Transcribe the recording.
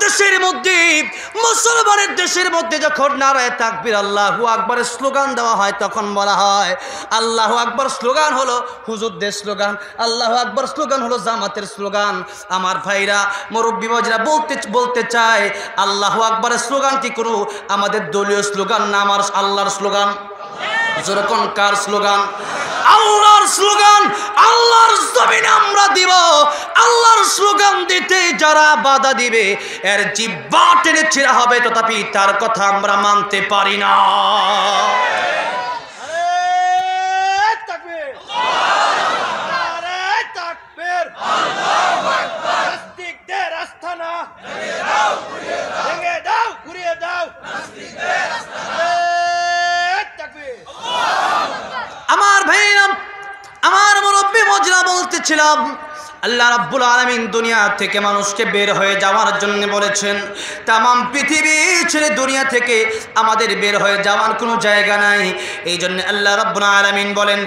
দেশের মধ্যে, মুসলমানের দেশের মধ্যে যখন নারায়ে তাকবীর আল্লাহু আকবারের স্লোগান দেওয়া হয় তখন বলা হয় আল্লাহু আকবার স্লোগান হলো হুজুরদের স্লোগান, আল্লাহু আকবার স্লোগান হলো জামাতের স্লোগান। আমার ভাইরা মুরব্বী বাবাজিরা বলতে চায় আল্লাহু আকবারের স্লোগান কি কোনো আমাদের দলীয় স্লোগান না আমার আল্লাহর স্লোগান? যেরকম কার স্লোগান? আল্লাহর স্লোগান। আল্লাহর জমিনে আমরা দিব। আল্লাহর স্লোগান দিতে যারা বাধা দিবে এর জিহ্বা টেনে ছিঁড়া হবে, তথাপি তার কথা আমরা মানতে পারি না। আমার ভাইরা, আমার মুরব্বী মজরা বলতেছিলাম আল্লাহ রাব্বুল আলামিন দুনিয়া থেকে মানুষকে বের হয়ে যাওয়ার জন্য বলেছেন। তামাম পৃথিবী ছেড়ে দুনিয়া থেকে আমাদের বের হয়ে যাওয়ার কোনো জায়গা নাই। এই জন্য আল্লাহ রাব্বুল আলামিন বলেন